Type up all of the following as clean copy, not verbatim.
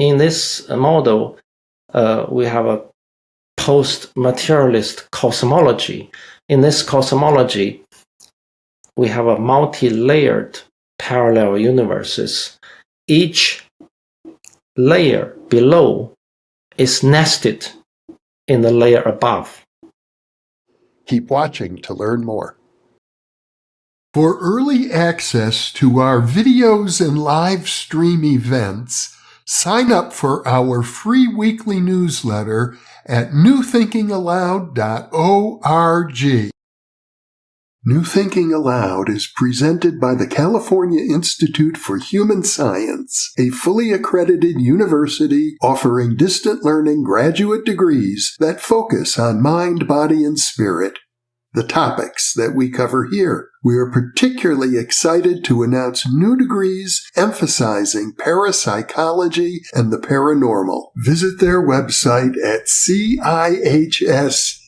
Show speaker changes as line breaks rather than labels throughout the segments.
In this model, we have a postmaterialist cosmology. In this cosmology, we have a multi-layered parallel universes. Each layer below is nested in the layer above.
Keep watching to learn more. For early access to our videos and live stream events, sign up for our free weekly newsletter at newthinkingaloud.org. New Thinking Aloud is presented by the California Institute for Human Science, a fully accredited university offering distant learning graduate degrees that focus on mind, body, and spirit. The topics that we cover here. We are particularly excited to announce new degrees emphasizing parapsychology and the paranormal. Visit their website at cihs.edu.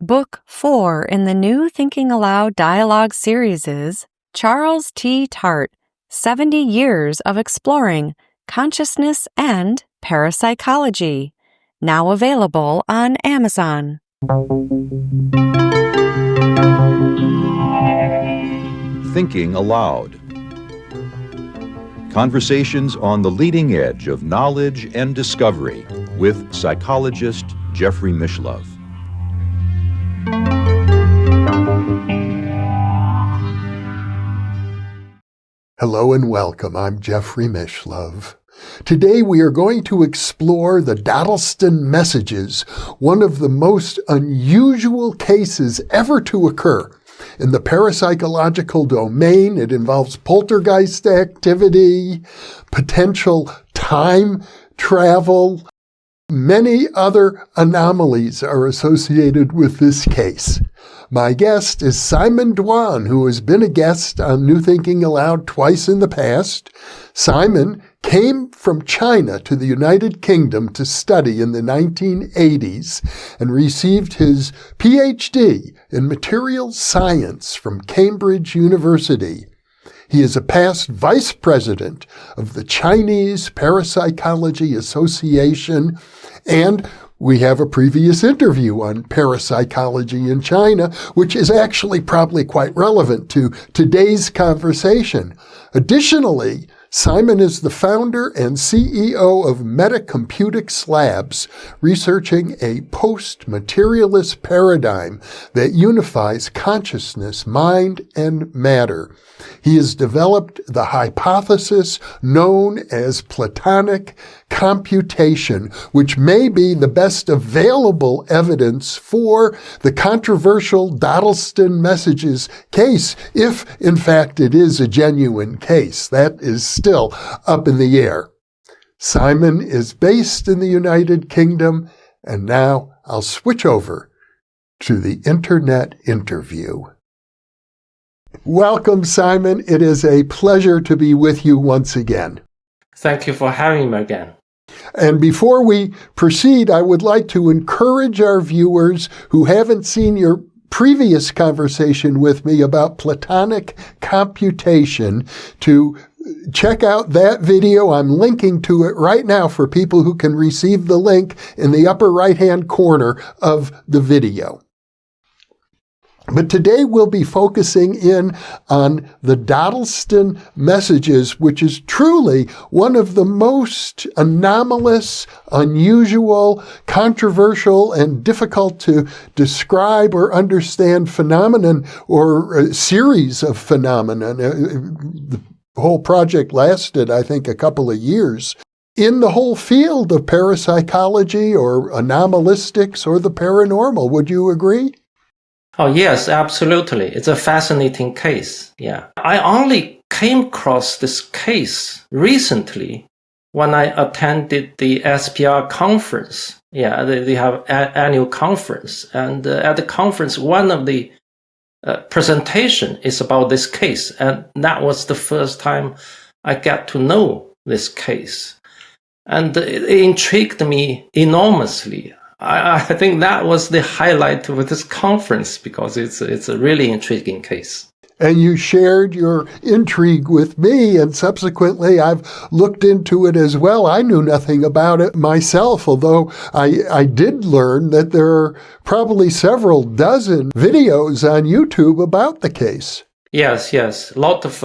Book 4 in the New Thinking Aloud dialogue series is Charles T. Tart, 70 Years of Exploring Consciousness and Parapsychology, now available on Amazon.
Thinking Aloud. Conversations on the leading edge of knowledge and discovery with psychologist Jeffrey Mishlove.
Hello and welcome. I'm Jeffrey Mishlove. Today we are going to explore the Dodleston Messages, one of the most unusual cases ever to occur. In the parapsychological domain, it involves poltergeist activity, potential time travel. Many other anomalies are associated with this case. My guest is Simon Duan, who has been a guest on New Thinking Aloud twice in the past. Simon came from China to the United Kingdom to study in the 1980s and received his PhD in materials science from Cambridge University. He is a past vice president of the Chinese Parapsychology Association, and we have a previous interview on parapsychology in China, which is actually probably quite relevant to today's conversation. Additionally, Simon is the founder and CEO of Metacomputics Labs, researching a post-materialist paradigm that unifies consciousness, mind, and matter. He has developed the hypothesis known as Platonic Computation, which may be the best available evidence for the controversial Dodleston Messages case, if in fact it is a genuine case. That is still up in the air. Simon is based in the United Kingdom, and now I'll switch over to the internet interview. Welcome, Simon. It is a pleasure to be with you once again.
Thank you for having me again.
And before we proceed, I would like to encourage our viewers who haven't seen your previous conversation with me about Platonic Computation to check out that video. I'm linking to it right now for people who can receive the link in the upper right-hand corner of the video. But today we'll be focusing in on the Dodleston Messages, which is truly one of the most anomalous, unusual, controversial, and difficult to describe or understand phenomenon or a series of phenomenon. The whole project lasted, I think, a couple of years. In the whole field of parapsychology or anomalistics or the paranormal, would you agree?
Oh, yes, absolutely. It's a fascinating case. Yeah. I only came across this case recently when I attended the SPR conference. Yeah, they have an annual conference. And at the conference, one of the presentation is about this case. And that was the first time I got to know this case. And it intrigued me enormously. I think that was the highlight of this conference because it's a really intriguing case.
And you shared your intrigue with me, and subsequently I've looked into it as well. I knew nothing about it myself, although I did learn that there are probably several dozen videos on YouTube about the case.
Yes, yes. A lot of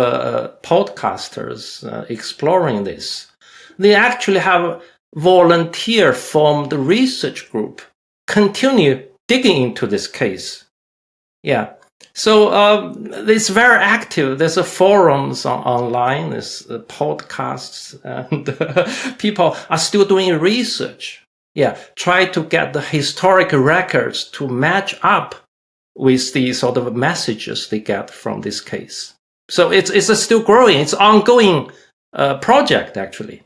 podcasters exploring this. They actually have volunteer-formed research group continue digging into this case. Yeah. So it's very active. There's forums online, there's podcasts, and people are still doing research. Yeah, try to get the historic records to match up with the sort of messages they get from this case. So it's still growing. It's ongoing project, actually.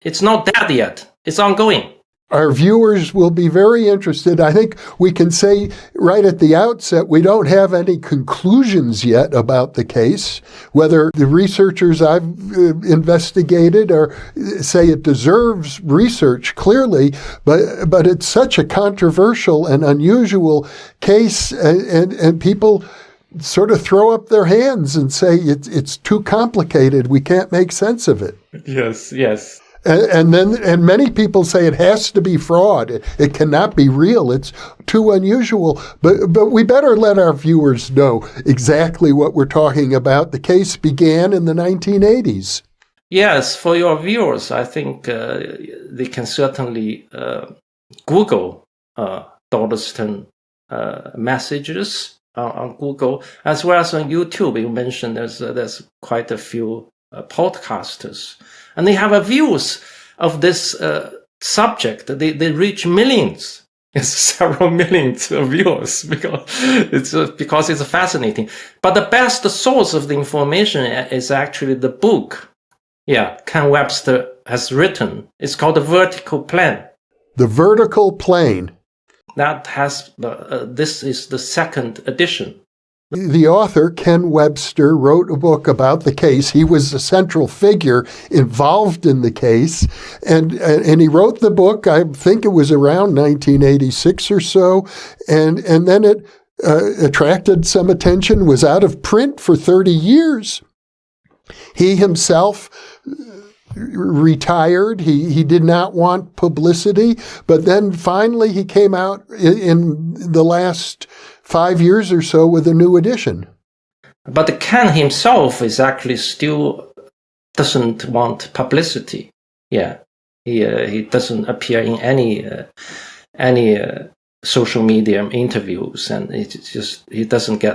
It's not dead yet. It's ongoing.
Our viewers will be very interested. I think we can say right at the outset, we don't have any conclusions yet about the case, whether the researchers I've investigated or say it deserves research clearly, but it's such a controversial and unusual case, and people sort of throw up their hands and say it's too complicated. We can't make sense of it.
Yes, yes.
And many people say it has to be fraud. It cannot be real. It's too unusual. But we better let our viewers know exactly what we're talking about. The case began in the 1980s.
Yes, for your viewers, I think they can certainly Google Dodleston Messages on Google, as well as on YouTube. You mentioned there's quite a few podcasters. And they have views of this subject. They reach millions. It's several millions of viewers because it's fascinating. But the best source of the information is actually the book. Yeah, Ken Webster has written. It's called The Vertical Plane.
The Vertical Plane.
That has this is the second edition.
The author, Ken Webster, wrote a book about the case. He was a central figure involved in the case, and he wrote the book, I think it was around 1986 or so, and then it attracted some attention, was out of print for 30 years. He himself retired. He did not want publicity, but then finally he came out in the last 5 years or so with a new edition.
But Ken himself is actually still doesn't want publicity. Yeah, he doesn't appear in any social media interviews, and he doesn't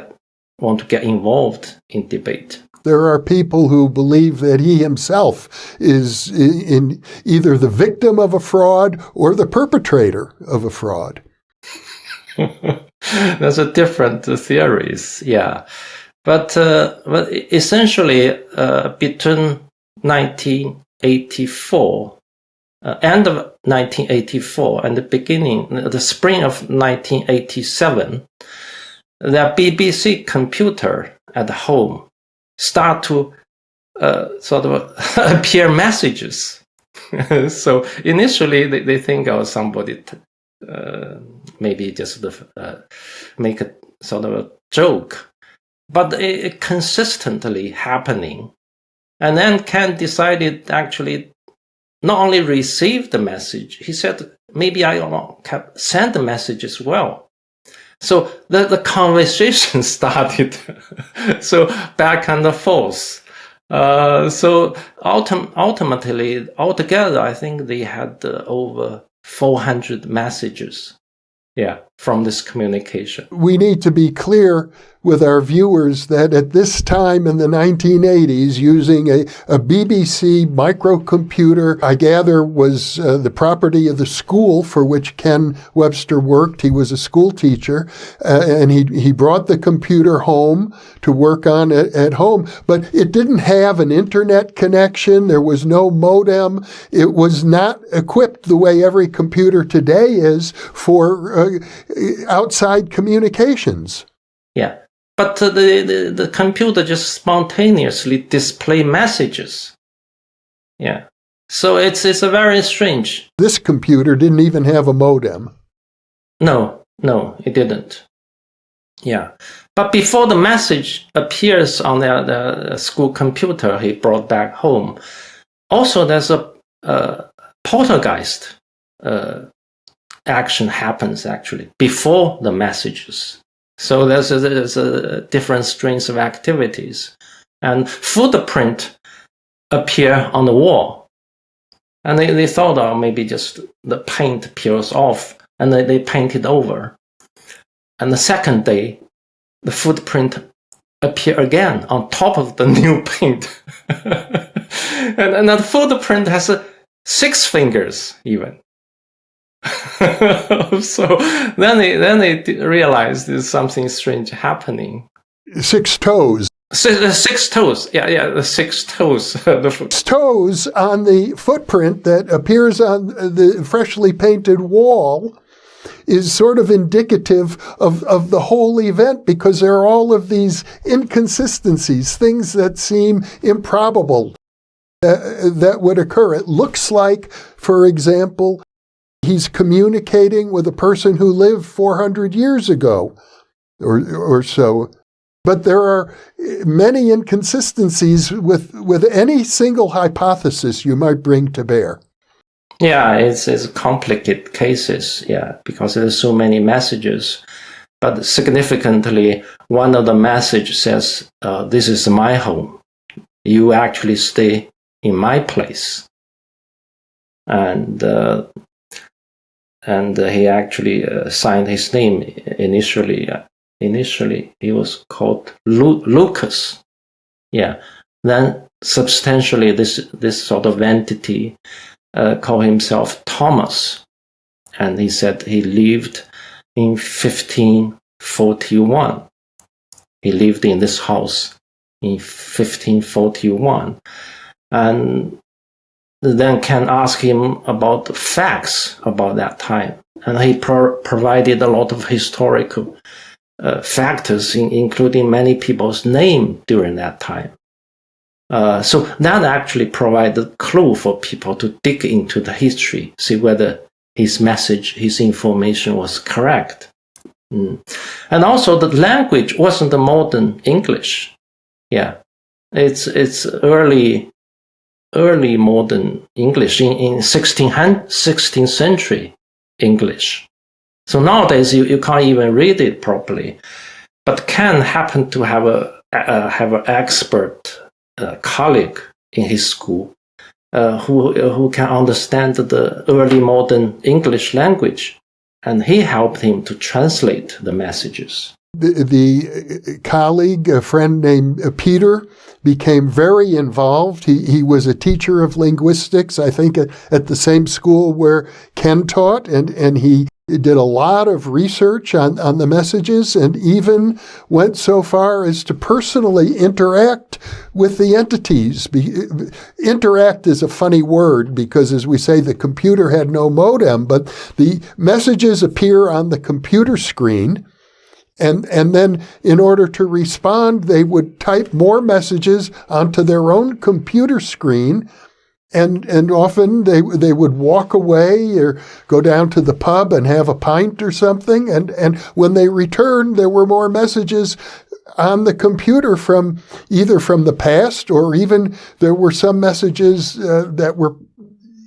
want to get involved in debate.
There are people who believe that he himself is in either the victim of a fraud or the perpetrator of a fraud.
There's a different theories, yeah. But essentially, between 1984, end of 1984 and the spring of 1987, the BBC computer at home start to sort of appear messages. So initially they think somebody maybe just make a sort of a joke, but it consistently happening. And then Ken decided actually not only receive the message, he said, maybe I can send the message as well. So the conversation started. So back and forth. So ultimately, altogether, I think they had over 400 messages. Yeah, from this communication.
We need to be clear with our viewers that at this time in the 1980s, using a BBC microcomputer, I gather was the property of the school for which Ken Webster worked. He was a school teacher, and he brought the computer home to work on it at home. But it didn't have an internet connection. There was no modem. It was not equipped the way every computer today is for outside communications.
Yeah. But the computer just spontaneously display messages. Yeah. So it's a very strange.
This computer didn't even have a modem.
No, it didn't. Yeah. But before the message appears on the school computer he brought back home, also there's a poltergeist action happens actually before the messages. So there's a different strings of activities. And footprint appear on the wall. And they thought, oh, maybe just the paint peels off, and they painted over. And the second day, the footprint appear again on top of the new paint. and the footprint has 6 fingers even. So then they realized there's something strange happening.
6 toes.
6 toes. Yeah, the 6 toes. The
6 toes on the footprint that appears on the freshly painted wall is sort of indicative of the whole event, because there are all of these inconsistencies, things that seem improbable that would occur. It looks like, for example, he's communicating with a person who lived 400 years ago or so. But there are many inconsistencies with any single hypothesis you might bring to bear.
Yeah, it's complicated cases, because there's so many messages. But significantly, one of the messages says, this is my home. You actually stay in my place. And he actually signed his name initially. Initially, he was called Lucas. Yeah. Then substantially, this sort of entity called himself Thomas, and he said he lived in 1541. He lived in this house in 1541, and then can ask him about facts about that time, and he provided a lot of historical factors, including many people's name during that time. So that actually provided a clue for people to dig into the history, see whether his message, his information was correct. And also the language wasn't the modern English. Yeah, it's early modern English in 16th century English. So nowadays you can't even read it properly. But Ken happened to have an expert colleague in his school who can understand the early modern English language, and he helped him to translate the messages.
The colleague, a friend named Peter, became very involved. He was a teacher of linguistics, I think, at the same school where Ken taught, and he did a lot of research on the messages, and even went so far as to personally interact with the entities. Interact is a funny word because, as we say, the computer had no modem, but the messages appear on the computer screen. And then in order to respond, they would type more messages onto their own computer screen. And often they would walk away or go down to the pub and have a pint or something. And when they returned, there were more messages on the computer from either from the past, or even there were some messages that were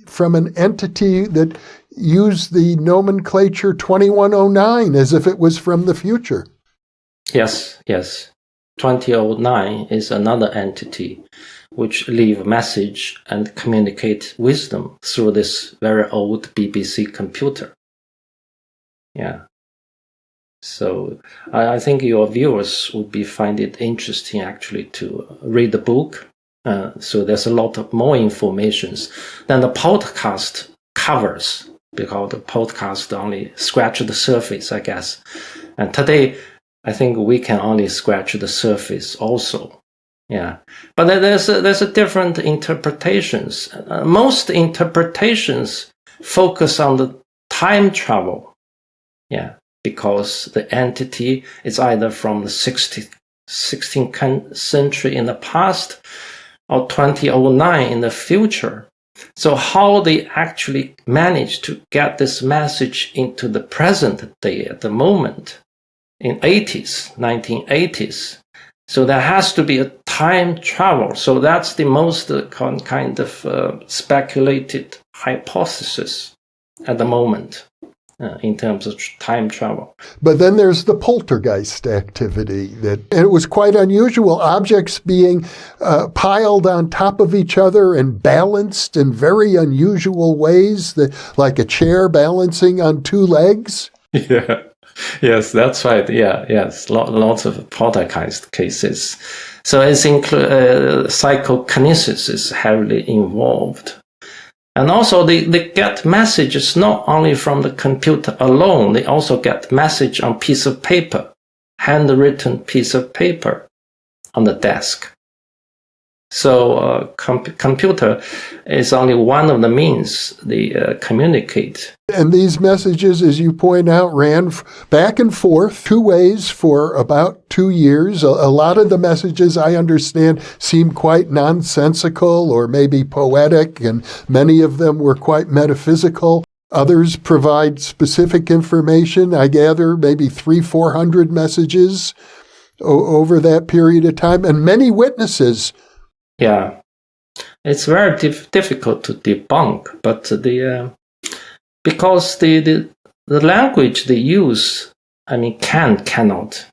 from an entity that used the nomenclature 2109 as if it was from the future.
Yes. 2009 is another entity which leave message and communicate wisdom through this very old BBC computer. Yeah. So I think your viewers would find it interesting actually to read the book. So there's a lot of more information than the podcast covers, because the podcast only scratch the surface, I guess. And today, I think we can only scratch the surface also. Yeah, but there's a different interpretations. Most interpretations focus on the time travel. Yeah, because the entity is either from the 16th century in the past or 2009 in the future. So how they actually manage to get this message into the present day at the moment in 1980s. So there has to be a time travel. So that's the most kind of speculated hypothesis at the moment in terms of time travel.
But then there's the poltergeist activity and it was quite unusual. Objects being piled on top of each other and balanced in very unusual ways, like a chair balancing on two legs.
Yeah. Yes, that's right. Yeah, yes, lots of poltergeist cases. So it's psychokinesis is heavily involved. And also they get messages not only from the computer alone, they also get message on piece of paper, handwritten piece of paper on the desk. So computer is only one of the means they communicate.
And these messages, as you point out, ran back and forth 2 ways for about 2 years. A lot of the messages, I understand, seem quite nonsensical or maybe poetic, and many of them were quite metaphysical. Others provide specific information. I gather maybe 300-400 messages over that period of time, and many witnesses.
Yeah, it's very difficult to debunk, but because the language they use, I mean, cannot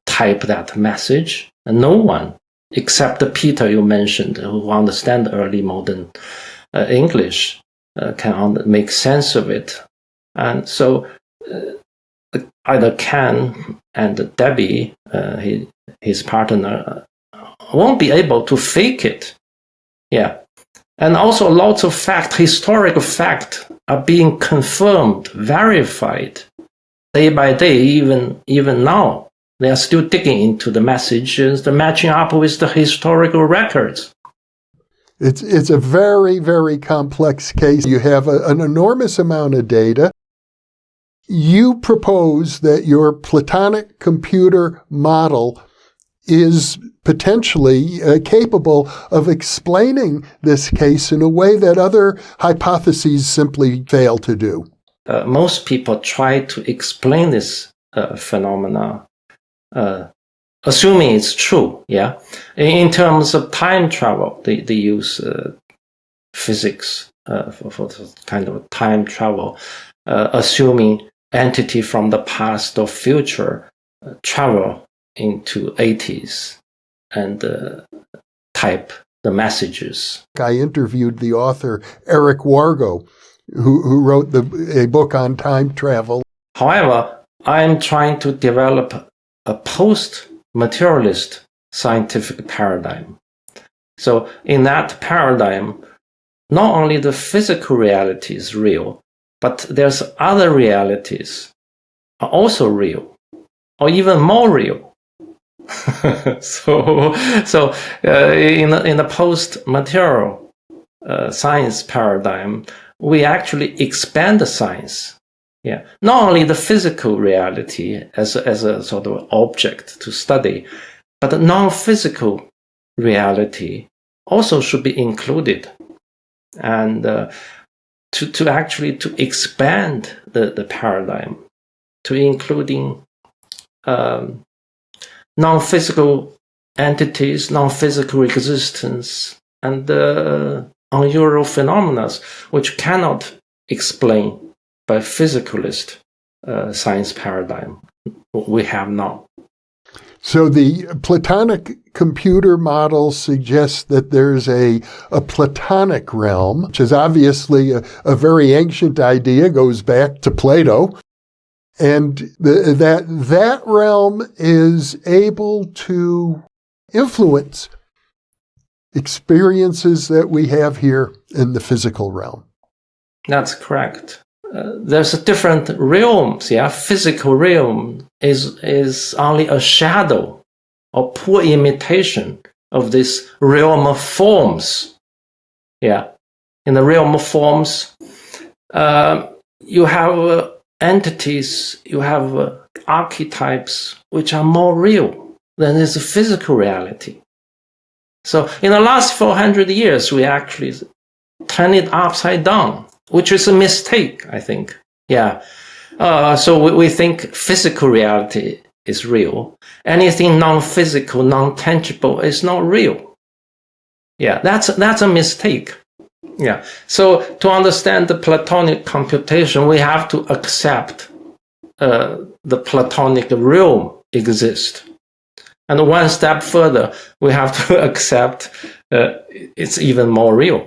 type that message, and no one except Peter you mentioned, who understand early modern English, can make sense of it, and so either Ken and Debbie, his partner, won't be able to fake it. Yeah. And also lots of historical fact are being confirmed, verified day by day, even now. They are still digging into the messages, the matching up with the historical records.
It's a very, very complex case. You have an enormous amount of data. You propose that your Platonic computer model is potentially capable of explaining this case in a way that other hypotheses simply fail to do.
Most people try to explain this phenomena, assuming it's true. Yeah, in terms of time travel, they use physics for kind of time travel, assuming entity from the past or future travel into 80s and type the messages.
I interviewed the author Eric Wargo, who wrote a book on time travel.
However, I'm trying to develop a post-materialist scientific paradigm. So in that paradigm, not only the physical reality is real, but there's other realities are also real, or even more real. So in the post-material science paradigm, we actually expand the science. Yeah, not only the physical reality as a sort of object to study, but the non-physical reality also should be included, and to actually expand the paradigm to including non-physical entities, non-physical existence, and unusual phenomena which cannot explain by physicalist science paradigm we have now.
So the Platonic computer model suggests that there's a Platonic realm, which is obviously a very ancient idea, goes back to Plato. And that realm is able to influence experiences that we have here in the physical realm.
That's correct. There's different realms. Yeah, physical realm is only a shadow or poor imitation of this realm of forms. Yeah, in the realm of forms, you have entities, you have archetypes which are more real than this physical reality. So in the last 400 years, we actually turn it upside down, which is a mistake, I think. Yeah, So we think physical reality is real. Anything non-physical, non-tangible is not real. Yeah, that's a mistake. Yeah. So to understand the Platonic computation, we have to accept the Platonic realm exists. And one step further, we have to accept it's even more real.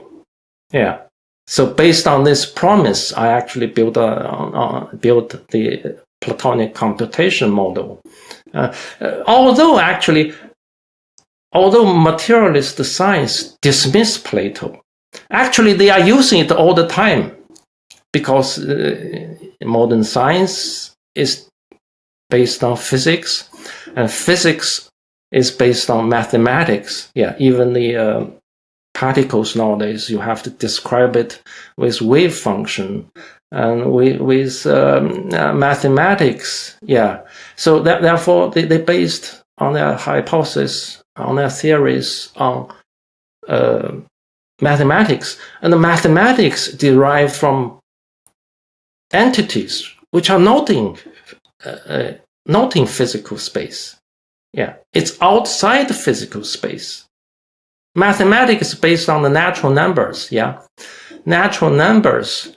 Yeah. So based on this promise, I actually built the Platonic computation model. Although materialist science dismiss Plato, actually they are using it all the time, because modern science is based on physics, and physics is based on mathematics. Yeah, even the particles nowadays, you have to describe it with wave function and with mathematics. Yeah, so therefore they based on their hypothesis, on their theories, on mathematics, and the mathematics derived from entities which are not in physical space. Yeah, it's outside the physical space. Mathematics is based on the natural numbers. Yeah, natural numbers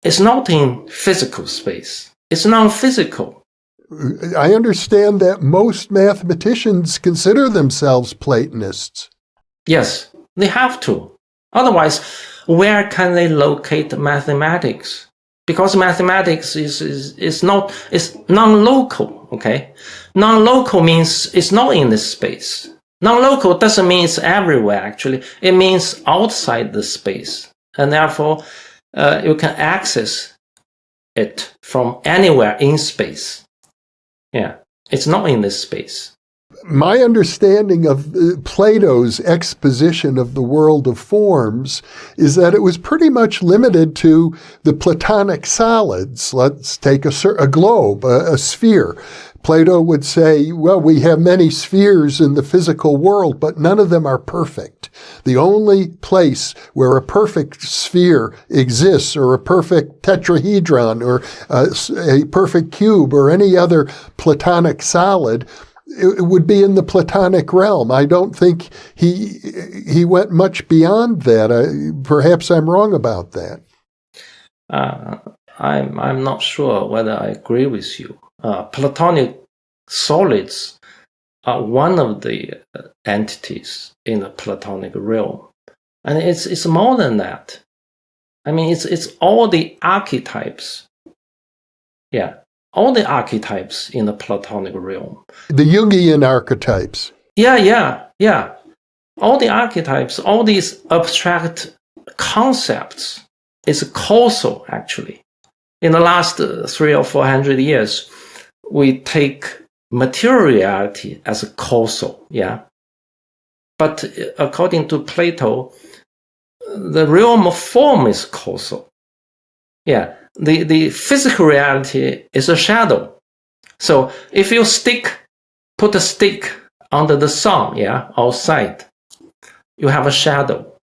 is not in physical space. It's non-physical.
I understand that most mathematicians consider themselves Platonists.
Yes, they have to. Otherwise, where can they locate mathematics? Because mathematics is non-local. Okay, non-local means it's not in this space. Non-local doesn't mean it's everywhere. Actually, it means outside the space, and therefore you can access it from anywhere in space. Yeah, it's not in this space.
My understanding of Plato's exposition of the world of forms is that it was pretty much limited to the Platonic solids. Let's take a globe, a sphere. Plato would say, well, we have many spheres in the physical world, but none of them are perfect. The only place where a perfect sphere exists, or a perfect tetrahedron, or a perfect cube, or any other Platonic solid, it would be in the Platonic realm. I don't think he went much beyond that. Perhaps I'm wrong about that.
I'm not sure whether I agree with you. Platonic solids are one of the entities in the Platonic realm, and it's more than that. I mean, it's all the archetypes. Yeah, all the archetypes in the Platonic realm.
The Jungian archetypes.
Yeah. All the archetypes, all these abstract concepts is causal, actually. In the last 300 or 400 years, we take materiality as a causal, yeah. But according to Plato, the realm of form is causal. Yeah, the physical reality is a shadow. So if you put a stick under the sun, yeah, outside, you have a shadow.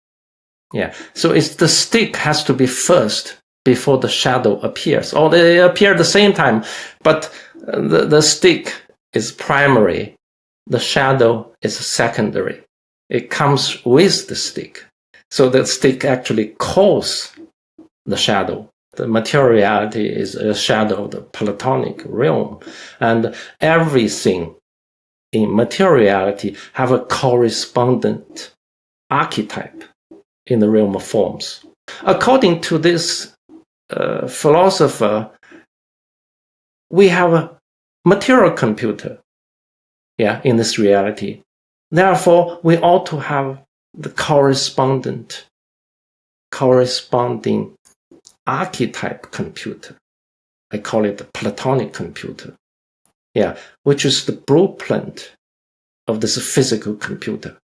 Yeah, so it's the stick has to be first before the shadow appears, or they appear at the same time, but the stick is primary, the shadow is secondary. It comes with the stick. So the stick actually causes the shadow. The materiality is a shadow of the Platonic realm, and everything in materiality have a correspondent archetype in the realm of forms. According to this philosopher, we have a material computer, yeah, in this reality. Therefore, we ought to have the corresponding archetype computer. I call it the Platonic computer, yeah, which is the blueprint of this physical computer.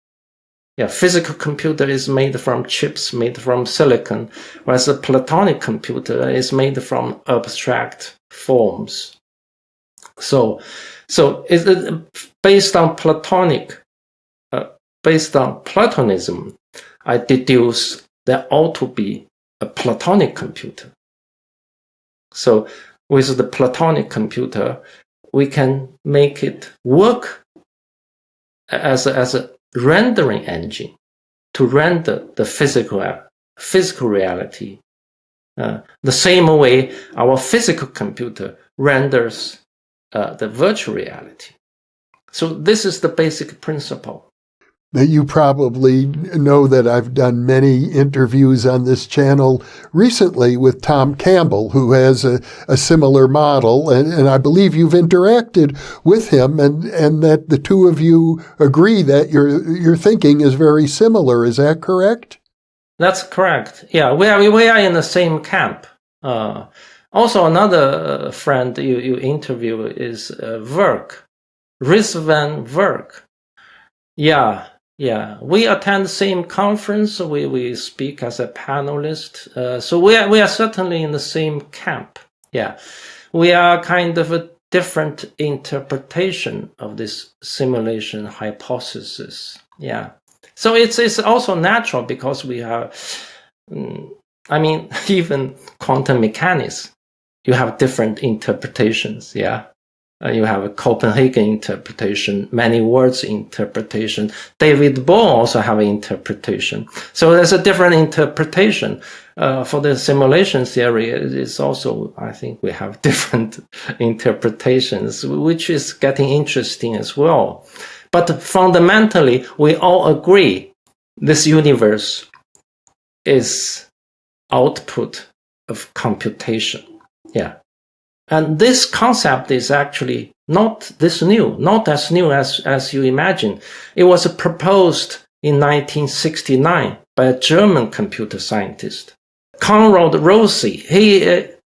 Yeah, physical computer is made from chips, made from silicon, whereas the Platonic computer is made from abstract forms. So based on Platonism, I deduce there ought to be a Platonic computer. So with the Platonic computer, we can make it work as a rendering engine to render the physical reality, the same way our physical computer renders the virtual reality. So this is the basic principle.
You probably know that I've done many interviews on this channel recently with Tom Campbell, who has a similar model, and I believe you've interacted with him, and that the two of you agree that your thinking is very similar. Is that correct?
That's correct. Yeah, we are in the same camp. Also, another friend you interview is Werk, Rizvan Werk. Yeah, we attend the same conference. We speak as a panelist. So we are certainly in the same camp. Yeah, we are kind of a different interpretation of this simulation hypothesis. Yeah, so it's also natural because we have, even quantum mechanics, you have different interpretations. Yeah. You have a Copenhagen interpretation, many words interpretation. David Bohr also have an interpretation. So there's a different interpretation. For the simulation theory, it's also, I think we have different interpretations, which is getting interesting as well. But fundamentally, we all agree this universe is output of computation. Yeah. And this concept is actually not as new as you imagine. It was proposed in 1969 by a German computer scientist, Konrad Rossi. He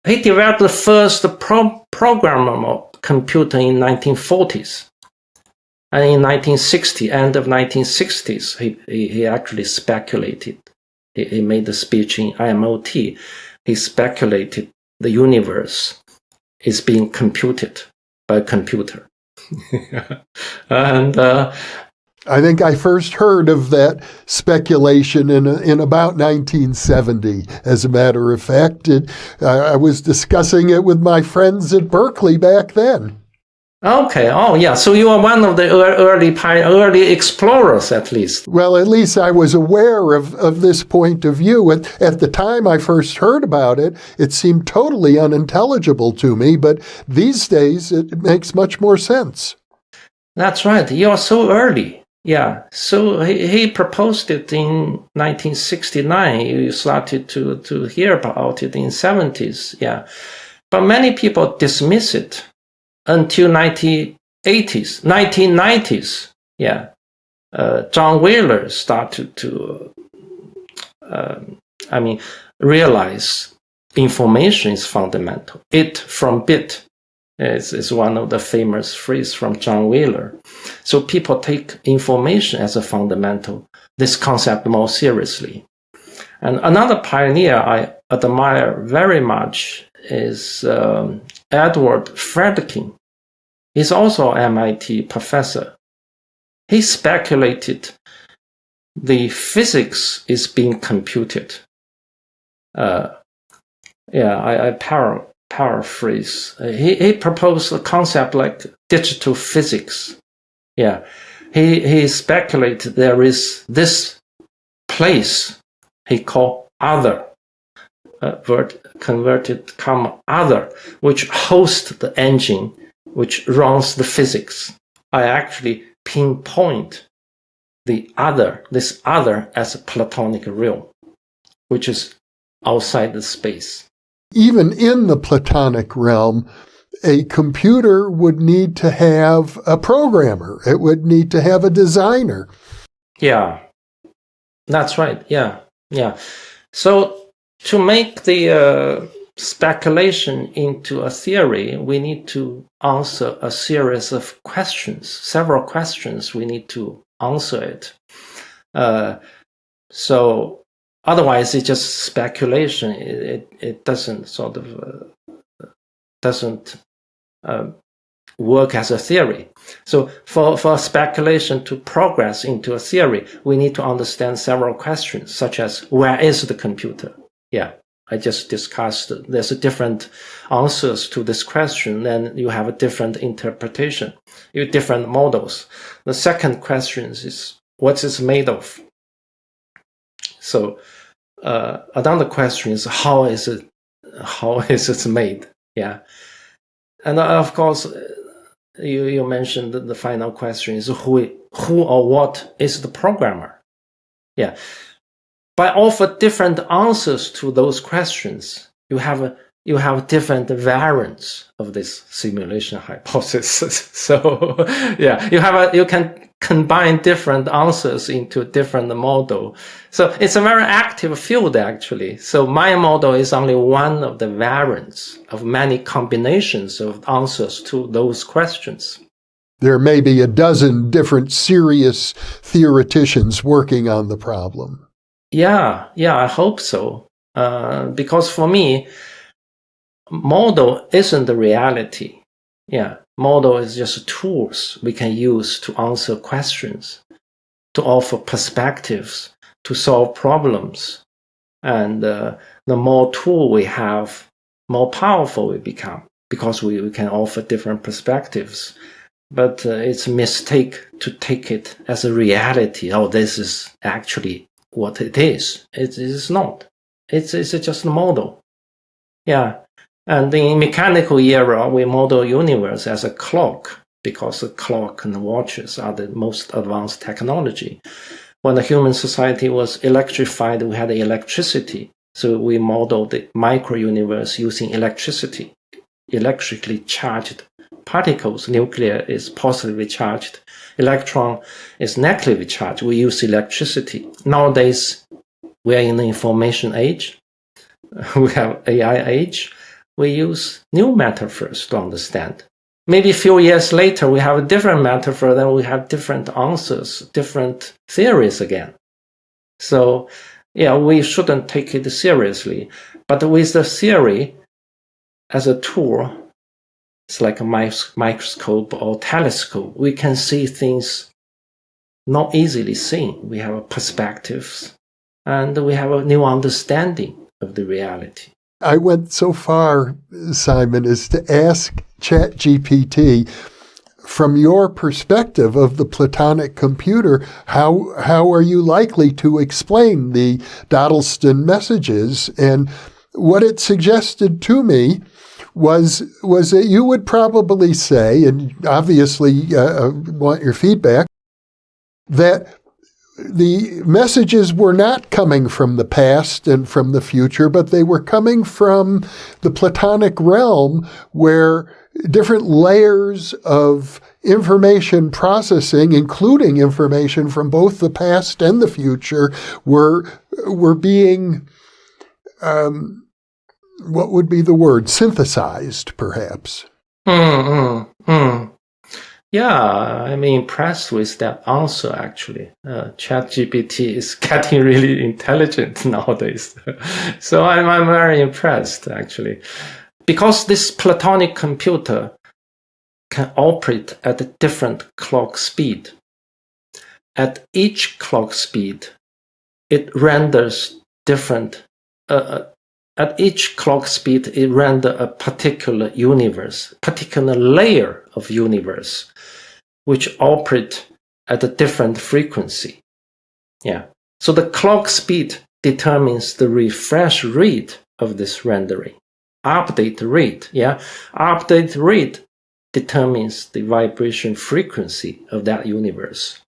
developed the first programmable computer in 1940s. And in 1960, end of 1960s, he actually speculated. He made a speech in IMOT. He speculated the universe is being computed by a computer. And
I think I first heard of that speculation in about 1970. As a matter of fact, I was discussing it with my friends at Berkeley back then.
Okay. Oh, yeah. So you are one of the early explorers, at least.
Well, at least I was aware of this point of view. At the time I first heard about it, it seemed totally unintelligible to me, but these days it makes much more sense.
That's right. You are so early. Yeah. So he proposed it in 1969. You started to hear about it in 70s. Yeah. But many people dismiss it until 1990s. Yeah. John Wheeler started to, realize information is fundamental. It from bit is one of the famous phrases from John Wheeler. So people take information as a fundamental, this concept more seriously. And another pioneer I admire very much is Edward Fredkin. He's also an MIT professor. He speculated the physics is being computed. I paraphrase. He proposed a concept like digital physics. Yeah, he speculated there is this place he called other, word converted comma other, which hosts the engine which runs the physics. I actually pinpoint this other as a Platonic realm, which is outside the space.
Even in the Platonic realm, a computer would need to have a programmer. It would need to have a designer.
Yeah, that's right. Yeah. So to make the speculation into a theory, we need to answer a series of questions, several questions. We need to answer it. So otherwise, it's just speculation. It doesn't work as a theory. So for speculation to progress into a theory, we need to understand several questions, such as where is the computer? Yeah, I just discussed, there's different answers to this question, then you have a different interpretation, you have different models. The second question is, what is made of? So another question is, how is it made? Yeah. And of course, you mentioned the final question is who or what is the programmer? Yeah. By offer different answers to those questions, you have different variants of this simulation hypothesis. So yeah, you can combine different answers into a different model. So it's a very active field actually. So my model is only one of the variants of many combinations of answers to those questions.
There may be a dozen different serious theoreticians working on the problem.
Yeah, I hope so. Because for me, model isn't the reality. Yeah, model is just tools we can use to answer questions, to offer perspectives, to solve problems. And the more tool we have, more powerful we become, because we can offer different perspectives. But it's a mistake to take it as a reality. Oh, this is actually what it is. It is not. It's just a model. Yeah. And in mechanical era, we model universe as a clock, because the clock and the watches are the most advanced technology. When the human society was electrified, we had electricity. So we modeled the micro-universe using electricity, electrically charged particles. Nuclear is positively charged. Electron is negatively charged. We use electricity. Nowadays, we are in the information age. We have AI age. We use new metaphors to understand. Maybe a few years later, we have a different metaphor, then we have different answers, different theories again. So, yeah, we shouldn't take it seriously. But with the theory as a tool, it's like a microscope or telescope. We can see things not easily seen. We have perspectives, and we have a new understanding of the reality.
I went so far, Simon, as to ask ChatGPT, from your perspective of the Platonic computer, how are you likely to explain the Dodleston Messages? And what it suggested to me was that you would probably say, and obviously want your feedback, that the messages were not coming from the past and from the future, but they were coming from the Platonic realm, where different layers of information processing, including information from both the past and the future, were being, what would be the word, synthesized, perhaps.
Yeah, I'm impressed with that answer, actually. ChatGPT is getting really intelligent nowadays. So I'm very impressed, actually. Because this Platonic computer can operate at a different clock speed. At each clock speed, it renders different. At each clock speed, it renders a particular universe, particular layer of universe, which operate at a different frequency. Yeah. So the clock speed determines the refresh rate of this rendering. Update rate, yeah. Update rate determines the vibration frequency of that universe.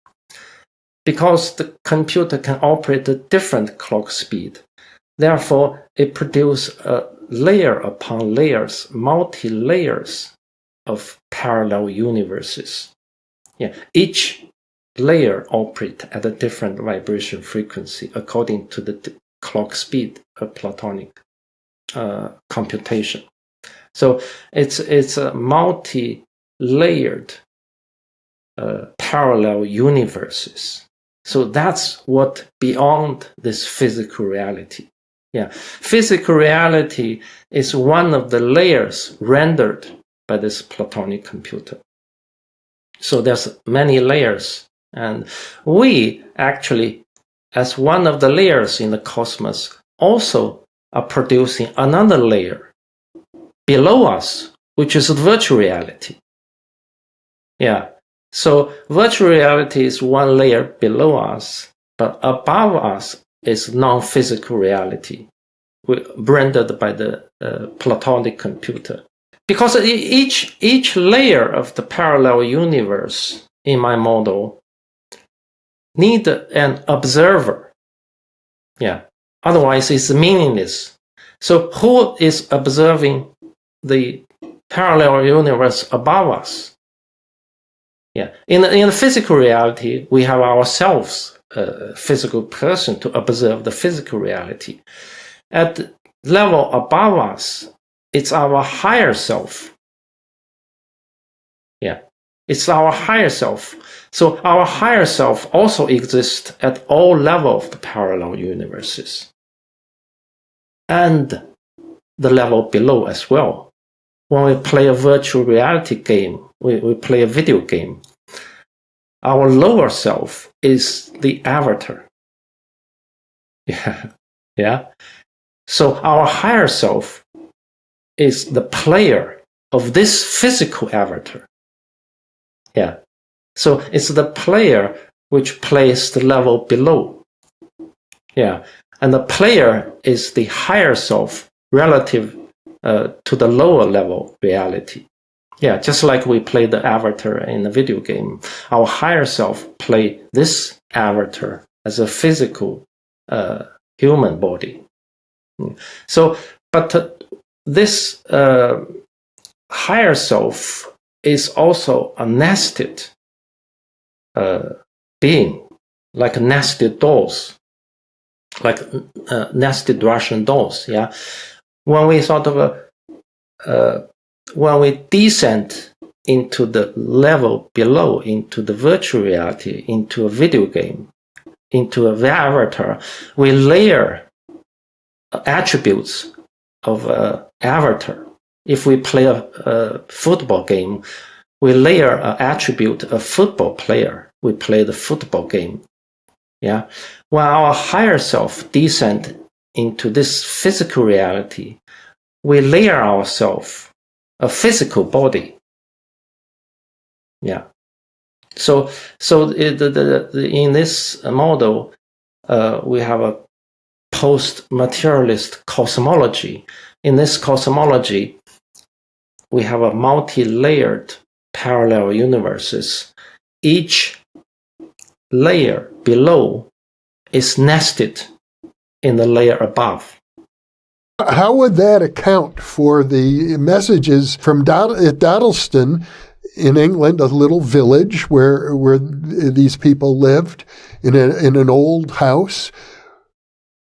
Because the computer can operate at different clock speed, therefore it produces a layer upon layers, multi-layers of parallel universes. Yeah, each layer operates at a different vibration frequency according to the clock speed of Platonic computation. So it's a multi-layered parallel universes. So that's what beyond this physical reality. Yeah, physical reality is one of the layers rendered by this Platonic computer. So there's many layers, and we actually, as one of the layers in the cosmos, also are producing another layer below us, which is virtual reality. Yeah. So virtual reality is one layer below us, but above us is non-physical reality, rendered by the Platonic computer. Because each layer of the parallel universe in my model need an observer. Yeah. Otherwise, it's meaningless. So who is observing the parallel universe above us? Yeah. In the physical reality, we have ourselves, a physical person, to observe the physical reality. At the level above us, it's our higher self. Yeah. It's our higher self. So our higher self also exists at all levels of the parallel universes. And the level below as well. When we play a virtual reality game, we play a video game, our lower self is the avatar. Yeah. Yeah. So our higher self is the player of this physical avatar. Yeah. So it's the player which plays the level below. Yeah. And the player is the higher self relative to the lower level reality. Yeah, just like we play the avatar in the video game, our higher self play this avatar as a physical human body. So, but this higher self is also a nested being, like nested dolls, like nested Russian dolls. Yeah, when we sort of when we descend into the level below, into the virtual reality, into a video game, into a avatar, we layer attributes of an avatar. If we play a football game, we layer an attribute of football player. We play the football game. Yeah. When our higher self descend into this physical reality, we layer ourselves a physical body. Yeah. So in this model, we have a postmaterialist cosmology. In this cosmology, we have a multi-layered parallel universes. Each layer below is nested in the layer above.
How would that account for the messages from Dodleston in England, a little village where these people lived in an old house?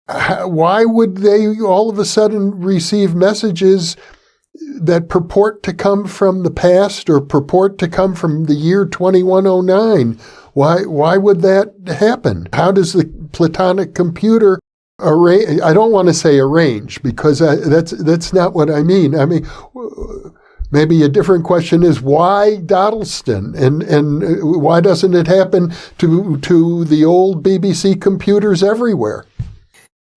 Why would they all of a sudden receive messages that purport to come from the past or purport to come from the year 2109? Why would that happen? How does the Platonic computer arrange? I don't want to say arrange, because that's not what I mean. I mean, maybe a different question is, why Dodleston, and why doesn't it happen to the old BBC computers everywhere?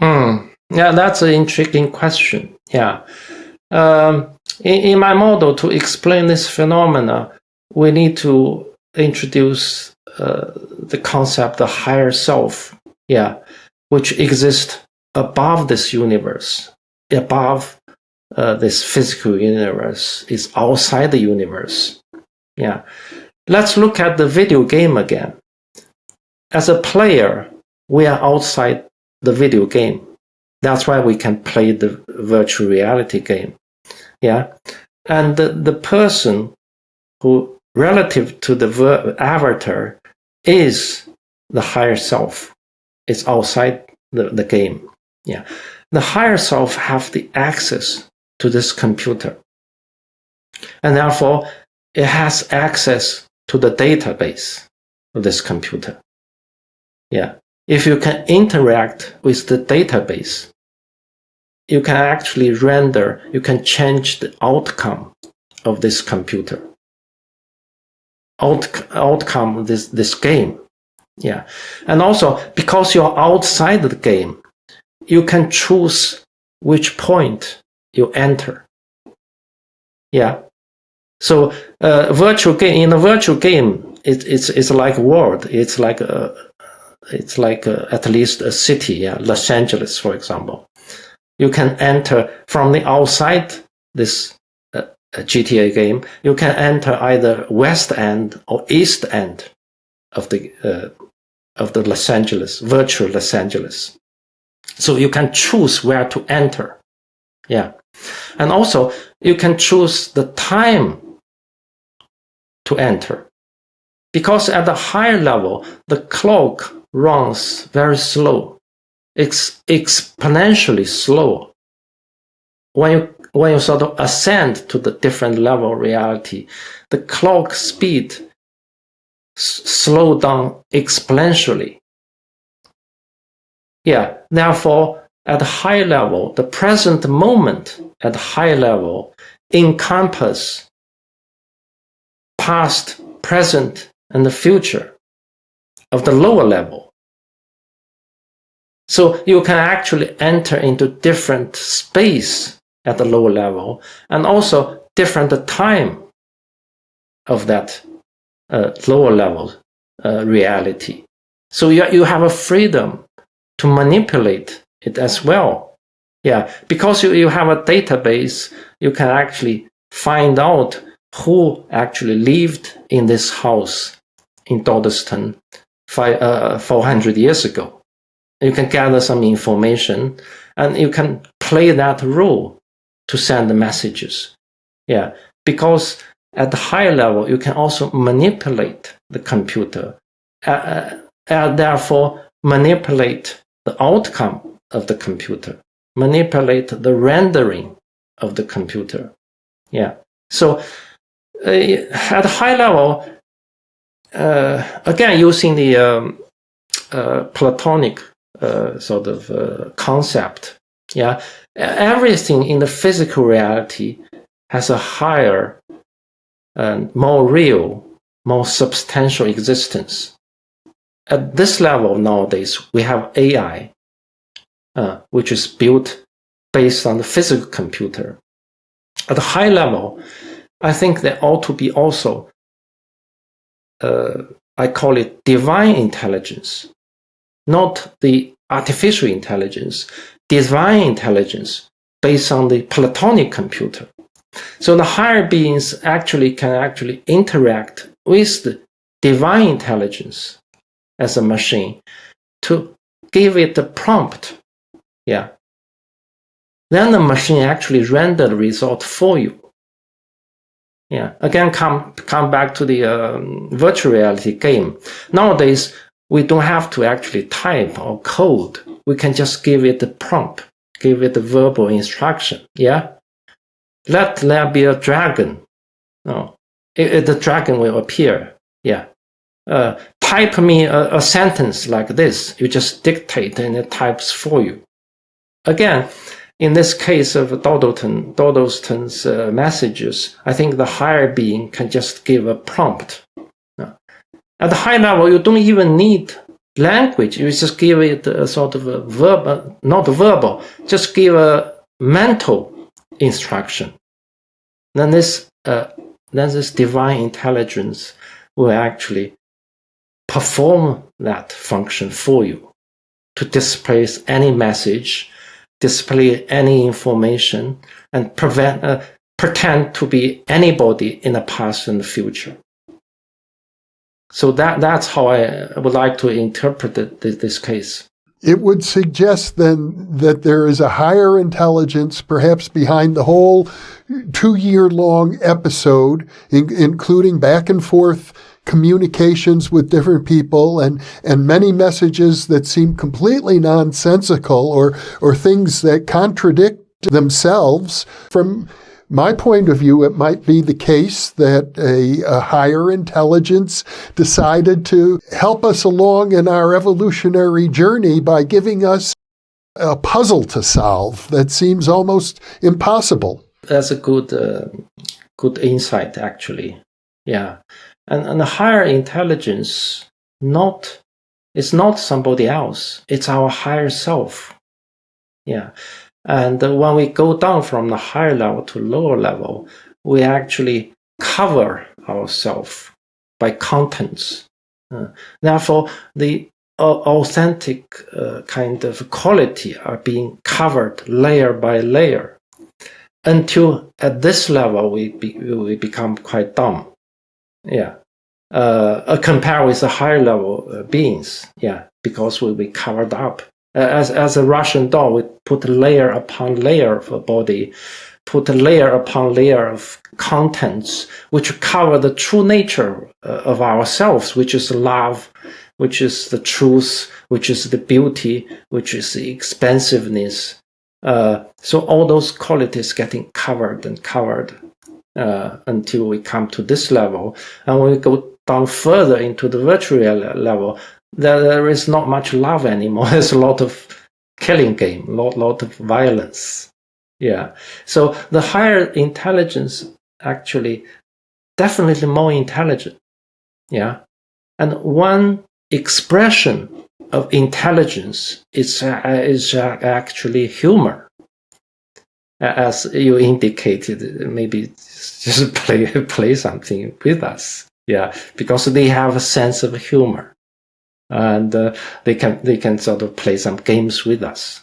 Yeah, that's an intriguing question. Yeah. In my model, to explain this phenomena, we need to introduce the concept of higher self, yeah, which exists above this universe, above this physical universe, is outside the universe. Yeah. Let's look at the video game again. As a player, we are outside the video game. That's why we can play the virtual reality game. Yeah. And the person who, relative to the avatar, is the higher self. It's outside the game. Yeah. The higher self have the access to this computer. And therefore, it has access to the database of this computer. Yeah. If you can interact with the database, you can actually you can change the outcome of this computer. Outcome of this game. Yeah. And also, because you're outside the game, you can choose which point you enter. Yeah. So virtual game, in a virtual game, it's like a world. It's like at least a city. Yeah, Los Angeles, for example. You can enter from the outside this GTA game. You can enter either west end or east end of the Los Angeles, virtual Los Angeles. So you can choose where to enter. Yeah. And also you can choose the time to enter. Because at the higher level, the clock runs very slow. It's exponentially slow. When you sort of ascend to the different level of reality, the clock speed slow down exponentially. Yeah, therefore, at a high level, the present moment at a high level encompass past, present, and the future of the lower level. So you can actually enter into different space at the lower level and also different time of that lower level reality. So you have a freedom to manipulate it as well. Yeah, because you have a database, you can actually find out who actually lived in this house in Dodleston 400 years ago. You can gather some information and you can play that role to send the messages. Yeah, because at the higher level, you can also manipulate the computer, therefore manipulate the outcome of the computer, manipulate the rendering of the computer. Yeah. So at a high level, again, using the Platonic sort of concept, yeah, everything in the physical reality has a higher and more real, more substantial existence. At this level nowadays, we have AI, which is built based on the physical computer. At a high level, I think there ought to be also, I call it divine intelligence, not the artificial intelligence, divine intelligence based on the Platonic computer. So the higher beings can interact with the divine intelligence as a machine to give it the prompt. Yeah. Then the machine actually render the result for you. Yeah. Again, come back to the virtual reality game. Nowadays, we don't have to actually type or code. We can just give it the prompt, give it the verbal instruction. Yeah. Let there be a dragon. No, the dragon will appear. Yeah. Type me a sentence like this. You just dictate and it types for you. Again, in this case of Dodleston's messages, I think the higher being can just give a prompt. At the high level, you don't even need language. You just give it a sort of a verbal, not verbal, just give a mental instruction. Then this divine intelligence will actually perform that function for you to display any message, display any information, and pretend to be anybody in the past and the future. So that's how I would like to interpret this case.
It would suggest then that there is a higher intelligence perhaps behind the whole 2-year-long episode, including back and forth communications with different people and many messages that seem completely nonsensical or things that contradict themselves. From my point of view, it might be the case that a higher intelligence decided to help us along in our evolutionary journey by giving us a puzzle to solve that seems almost impossible.
That's a good insight, actually. Yeah. And the higher intelligence it's not somebody else. It's our higher self. Yeah. And when we go down from the higher level to lower level, we actually cover ourselves by contents. Therefore, the authentic kind of quality are being covered layer by layer until at this level we become quite dumb. Yeah. Compared with the higher level beings. Yeah. Because we covered up. As a Russian doll, we put layer upon layer of a body, put layer upon layer of contents, which cover the true nature of ourselves, which is love, which is the truth, which is the beauty, which is the expansiveness. So all those qualities getting covered and covered until we come to this level. And when we go down further into the virtual level, there is not much love anymore. There's a lot of killing game, lot of violence. Yeah. So the higher intelligence actually definitely more intelligent. Yeah. And one expression of intelligence is actually humor. As you indicated, maybe just play something with us. Yeah. Because they have a sense of humor. And they can sort of play some games with us,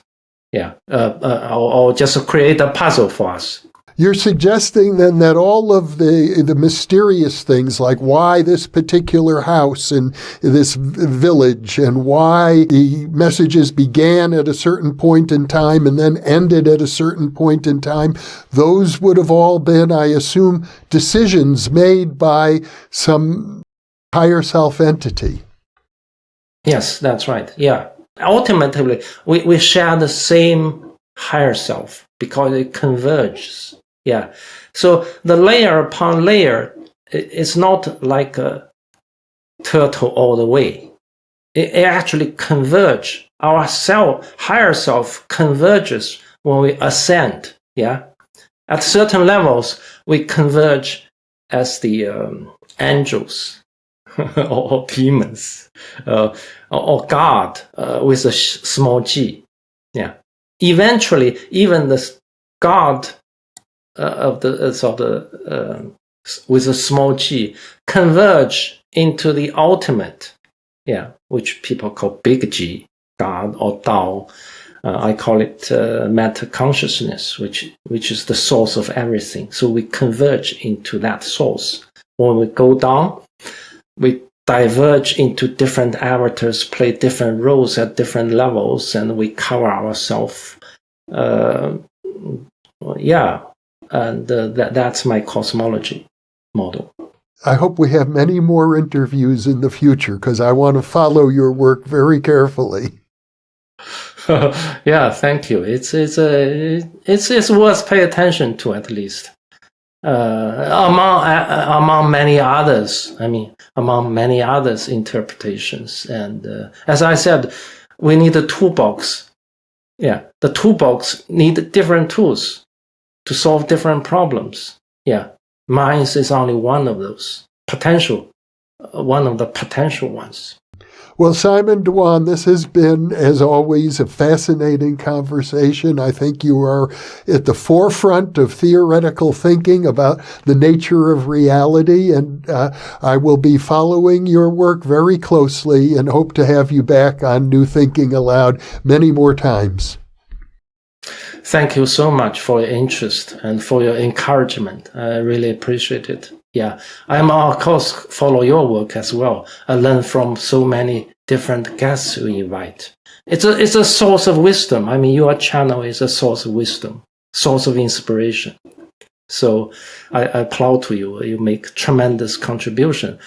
yeah, or just create a puzzle for us.
You're suggesting then that all of the mysterious things, like why this particular house in this village and why the messages began at a certain point in time and then ended at a certain point in time, those would have all been, I assume, decisions made by some higher self entity.
Yes, that's right. Yeah. Ultimately, we share the same higher self because it converges. Yeah. So the layer upon layer is not like a turtle all the way. It actually converges. Our higher self converges when we ascend. Yeah. At certain levels, we converge as the angels. or demons, or God with a small g. Yeah. Eventually, even the God of the with a small g converge into the ultimate. Yeah, which people call big G, God or Tao. I call it meta consciousness, which is the source of everything. So we converge into that source. When we go down, we diverge into different avatars, play different roles at different levels, and we cover ourselves. Yeah, and that's my cosmology model.
I hope we have many more interviews in the future because I want to follow your work very carefully.
Yeah, thank you. It's worth paying attention to at least. Among many others, among many others interpretations. And as I said, we need a toolbox. Yeah, the toolbox need different tools to solve different problems. Yeah, minds is only one of those one of the potential ones.
Well, Simon Duan, this has been, as always, a fascinating conversation. I think you are at the forefront of theoretical thinking about the nature of reality, and I will be following your work very closely and hope to have you back on New Thinking Aloud many more times.
Thank you so much for your interest and for your encouragement. I really appreciate it. Yeah, I'm of course follow your work as well. I learn from so many different guests you invite. It's a source of wisdom. Your channel is a source of wisdom, source of inspiration. So I applaud to you. You make tremendous contribution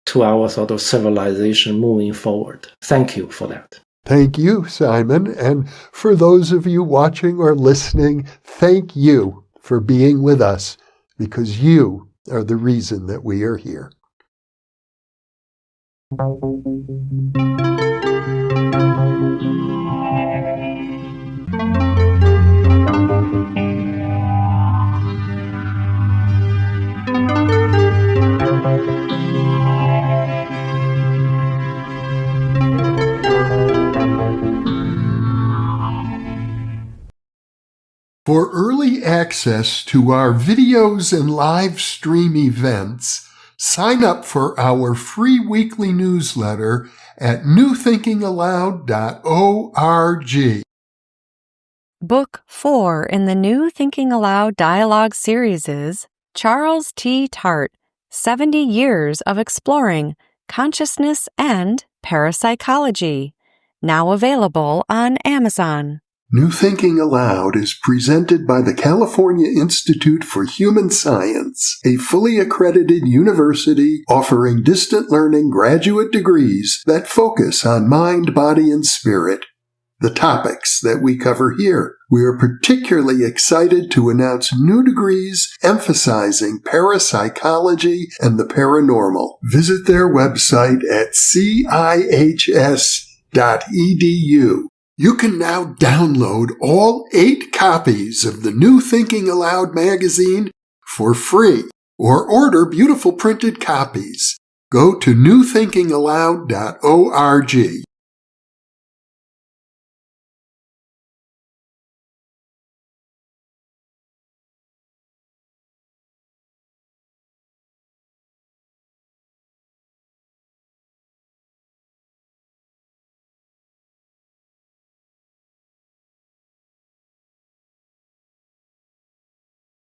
to our sort of civilization moving forward. Thank you for that.
Thank you, Simon. And for those of you watching or listening, thank you for being with us, because you are the reason that we are here. access to our videos and live stream events, sign up for our free weekly newsletter at newthinkingaloud.org.
Book 4 in the New Thinking Aloud dialogue series is Charles T. Tart, 70 Years of Exploring Consciousness and Parapsychology, now available on Amazon.
New Thinking Aloud is presented by the California Institute for Human Science, a fully accredited university offering distant learning graduate degrees that focus on mind, body, and spirit. The topics that we cover here. We are particularly excited to announce new degrees emphasizing parapsychology and the paranormal. Visit their website at cihs.edu. You can now download all 8 copies of the New Thinking Aloud magazine for free, or order beautiful printed copies. Go to newthinkingaloud.org.